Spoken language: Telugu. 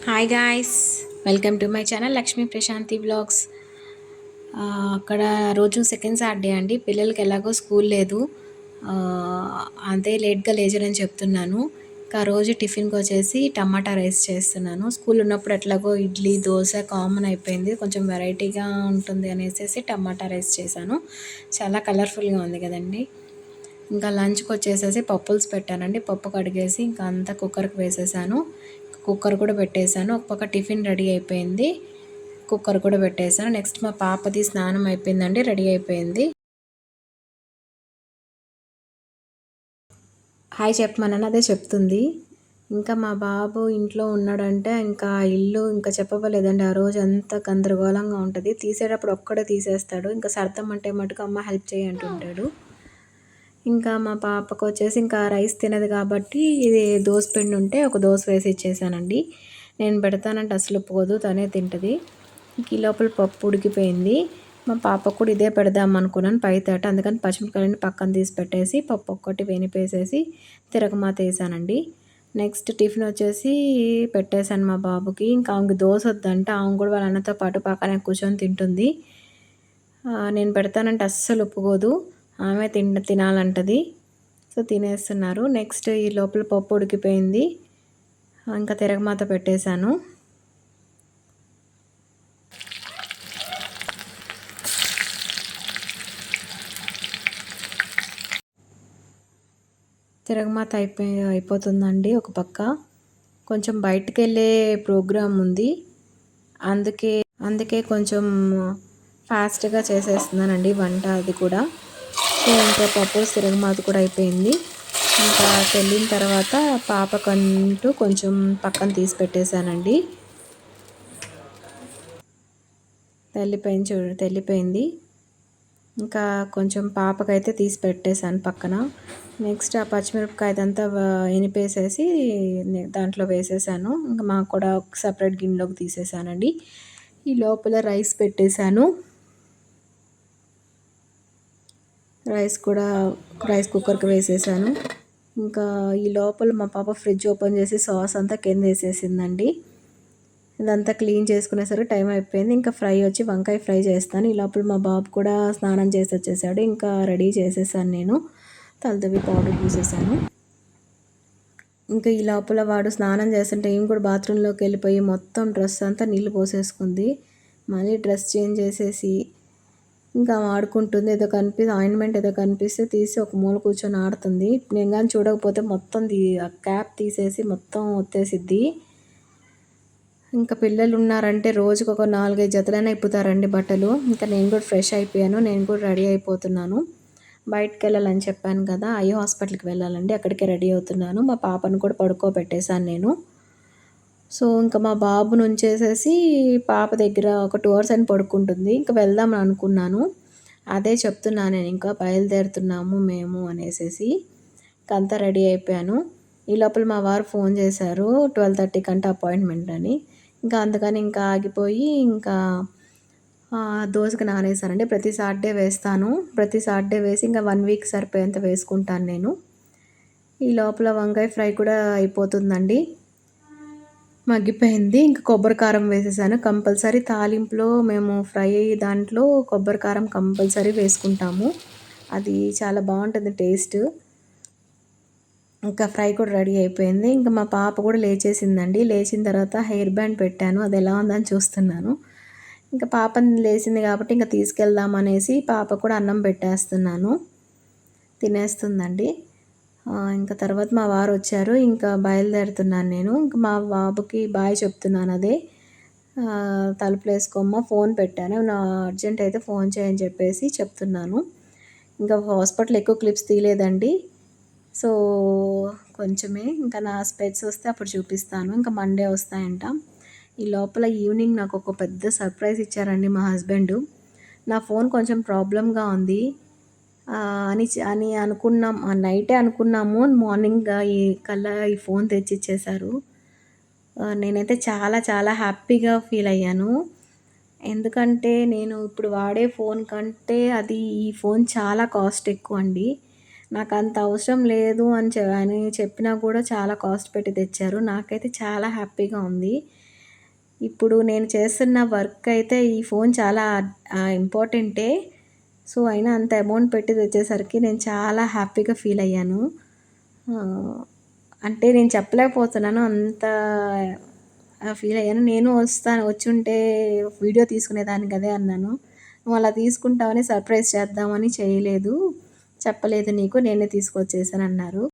Hi guys, welcome to my channel Lakshmi Prashanti vlogs. అక్కడ రోజు సెకండ్ సాటర్డే అండి. పిల్లలకి ఎలాగో స్కూల్ లేదు, ఆ, అదే లేట్గా లేచారని చెప్తున్నాను. ఇంకా రోజు టిఫిన్కి వచ్చేసి టమాటా రైస్ చేస్తున్నాను. స్కూల్ ఉన్నప్పుడు ఎట్లాగో ఇడ్లీ దోశ కామన్ అయిపోయింది, కొంచెం వెరైటీగా ఉంటుంది అనేసి టమాటా రైస్ చేశాను. చాలా కలర్ఫుల్గా ఉంది కదండి. ఇంకా లంచ్కి వచ్చేసేసి పప్పుల్స్ పెట్టానండి. పప్పు కడిగేసి ఇంకా అంతా కుక్కర్కి వేసేసాను. కుక్కర్ కూడా పెట్టేశాను. ఒక పక్క టిఫిన్ రెడీ అయిపోయింది, కుక్కర్ కూడా పెట్టేశాను. నెక్స్ట్ మా పాపది స్నానం అయిపోయిందండి, రెడీ అయిపోయింది. హాయ్ చెప్పమన్నాను, అదే చెప్తుంది. ఇంకా మా బాబు ఇంట్లో ఉన్నాడంటే ఇంకా ఇల్లు ఇంకా చెప్పలేదండి. ఆ రోజు అంతా గందరగోళంగా ఉంటుంది. తీసేటప్పుడు ఒక్కడే తీసేస్తాడు, ఇంకా సర్దమంటే మటుకు అమ్మ హెల్ప్ చేయి అంటుంటాడు. ఇంకా మా పాపకు వచ్చేసి ఇంకా రైస్ తినదు కాబట్టి ఇది దోశ పిండి ఉంటే ఒక దోశ వేసి ఇచ్చేసానండి. నేను పెడతానంటే అసలు పోదు, తనే తింటుంది. ఈ లోపల పప్పు ఉడికిపోయింది. మా పాపకు కూడా ఇదే పెడదాం అనుకున్నాను, పైతాట. అందుకని పచ్చిమిరపకాయలని పక్కన తీసి పెట్టేసి పప్పు ఒక్కటి వెనిపేసేసి తిరగమాత వేసానండి. నెక్స్ట్ టిఫిన్ వచ్చేసి పెట్టేశాను మా బాబుకి. ఇంకా ఆమెకు దోశ వద్దంటే ఆమె కూడా వాళ్ళ అన్నతో పాటు పక్కనే కూర్చొని తింటుంది. నేను పెడతానంటే అస్సలు ఒప్పుకోదు, ఆమె తినాలంటది. సో తినేస్తున్నారు. నెక్స్ట్ ఈ లోపల పప్పు ఉడికిపోయింది, ఇంకా తిరగమాత పెట్టేశాను. తిరగమాత అయిపోతుందండి. ఒక పక్క కొంచెం బయటికి వెళ్ళే ప్రోగ్రామ్ ఉంది, అందుకే అందుకే కొంచెం ఫాస్ట్గా చేసేస్తున్నానండి వంట అది కూడా. సో ఇంకా పప్పు తిరగమాత కూడా అయిపోయింది. ఇంకా తెల్లిన తర్వాత పాపకంటూ కొంచెం పక్కన తీసి పెట్టేశానండి. తెల్లిపోయింది. ఇంకా కొంచెం పాపకైతే తీసి పెట్టేశాను పక్కన. నెక్స్ట్ ఆ పచ్చిమిరపకాయ అదంతా ఎనిపేసేసి దాంట్లో వేసేసాను. ఇంకా మాకు కూడా ఒక సపరేట్ గిన్నెలోకి తీసేసానండి. ఈ లోపల రైస్ పెట్టేశాను. రైస్ కుక్కర్కి వేసేసాను. ఇంకా ఈ లోపల మా పాప ఫ్రిడ్జ్ ఓపెన్ చేసి సాస్ అంతా కింద వేసేసిందండి. ఇదంతా క్లీన్ చేసుకునేసరికి టైం అయిపోయింది. ఇంకా ఫ్రై వచ్చి వంకాయ ఫ్రై చేస్తాను. ఈ లోపల మా బాబు కూడా స్నానం చేసి వచ్చేసాడు. ఇంకా రెడీ చేసేసాను, నేను తలదవి పౌడర్ పూసేసాను. ఇంకా ఈ లోపల వాడు స్నానం చేస్తుంటే ఏం కూడా బాత్రూంలోకి వెళ్ళిపోయి మొత్తం డ్రెస్ అంతా నీళ్ళు పోసేసుకుంది. మళ్ళీ డ్రెస్ చేంజ్ చేసేసి ఇంకా ఆడుకుంటుంది. ఆయింట్మెంట్ ఏదో కనిపిస్తే తీసి ఒక మూల కూర్చొని ఆడుతుంది. నేను కానీ చూడకపోతే మొత్తం ఆ క్యాప్ తీసేసి మొత్తం ఒత్తేసిద్ది. ఇంకా పిల్లలు ఉన్నారంటే రోజుకు ఒక 4-5 జతలైనా ఇప్పుతారండి బట్టలు. ఇంకా నేను కూడా ఫ్రెష్ అయిపోయాను, నేను కూడా రెడీ అయిపోతున్నాను. బయటకు వెళ్ళాలని చెప్పాను కదా, ఐ హాస్పిటల్కి వెళ్ళాలండి, అక్కడికే రెడీ అవుతున్నాను. మా పాపను కూడా పడుకోబెట్టేశాను నేను. సో ఇంకా మా బాబును ఉంచేసేసి పాప దగ్గర ఒక 2 hours అని పడుకుంటుంది. ఇంకా వెళ్దామని అనుకున్నాను, అదే చెప్తున్నాను నేను, ఇంకా బయలుదేరుతున్నాము మేము అనేసి. ఇంకంతా రెడీ అయిపోయాను. ఈ లోపల మా వారు ఫోన్ చేశారు 12:30 కంటే అపాయింట్మెంట్ అని. ఇంకా అందుకని ఇంకా ఆగిపోయి ఇంకా దోశకు నానేసానండి. ప్రతి సాటర్డే వేస్తాను, ప్రతి సాటర్డే వేసి ఇంకా 1 week సరిపోయేంత వేసుకుంటాను నేను. ఈ లోపల వంకాయ ఫ్రై కూడా అయిపోతుందండి, మగ్గిపోయింది. ఇంకా కొబ్బరి కారం వేసేసాను. కంపల్సరీ తాలింపులో మేము ఫ్రై దాంట్లో కొబ్బరి కారం కంపల్సరీ వేసుకుంటాము, అది చాలా బాగుంటుంది టేస్ట్. ఇంకా ఫ్రై కూడా రెడీ అయిపోయింది. ఇంకా మా పాప కూడా లేచేసిందండి. లేచిన తర్వాత హెయిర్ బ్యాండ్ పెట్టాను, అది ఎలా ఉందని చూస్తున్నాను. ఇంకా పాపని లేచింది కాబట్టి ఇంకా తీసుకెళ్దాం అనేసి పాప కూడా అన్నం పెట్టేస్తున్నాను, తినేస్తుందండి. ఇంకా తర్వాత మా వారు వచ్చారు, ఇంకా బయలుదేరుతున్నాను నేను. ఇంకా మా బాబుకి బాయ్ చెప్తున్నాను, అదే తలుపులు వేసుకోమ్మా, ఫోన్ పెట్టాను, నా అర్జెంట్ అయితే ఫోన్ చేయని చెప్పేసి చెప్తున్నాను. ఇంకా హాస్పిటల్ ఎక్కువ క్లిప్స్ తీయలేదండి, సో కొంచెమే. ఇంకా నా స్పెట్స్ వస్తే అప్పుడు చూపిస్తాను, ఇంకా మండే వస్తాయంట. ఈ లోపల ఈవినింగ్ నాకు ఒక పెద్ద సర్ప్రైజ్ ఇచ్చారండి మా హస్బెండ్. నా ఫోన్ కొంచెం ప్రాబ్లంగా ఉంది అని అనుకున్నాం, నైటే అనుకున్నాము. మార్నింగ్ ఈ ఫోన్ తెచ్చిచ్చేశారు. నేనైతే చాలా చాలా హ్యాపీగా ఫీల్ అయ్యాను. ఎందుకంటే నేను ఇప్పుడు వాడే ఫోన్ కంటే ఈ ఫోన్ చాలా కాస్ట్ ఎక్కువ అండి. నాకు అంత అవసరం లేదు అని చెప్పినా కూడా చాలా కాస్ట్ పెట్టి తెచ్చారు. నాకైతే చాలా హ్యాపీగా ఉంది. ఇప్పుడు నేను చేస్తున్న వర్క్ అయితే ఈ ఫోన్ చాలా ఇంపార్టెంటే. సో, అయినా అంత అమౌంట్ పెట్టి తెచ్చేసరికి నేను చాలా హ్యాపీగా ఫీల్ అయ్యాను. అంటే నేను చెప్పలేకపోతున్నాను. అంత ఫీల్ అయ్యాను. నేను వచ్చుంటే వీడియో తీసుకునేదాన్ని కదే అన్నాను. నువ్వు అలా తీసుకుంటావని సర్ప్రైజ్ చేద్దామని చేయలేదు. చెప్పలేదు నీకు. నేనే తీసుకొచ్చేసానన్నారు.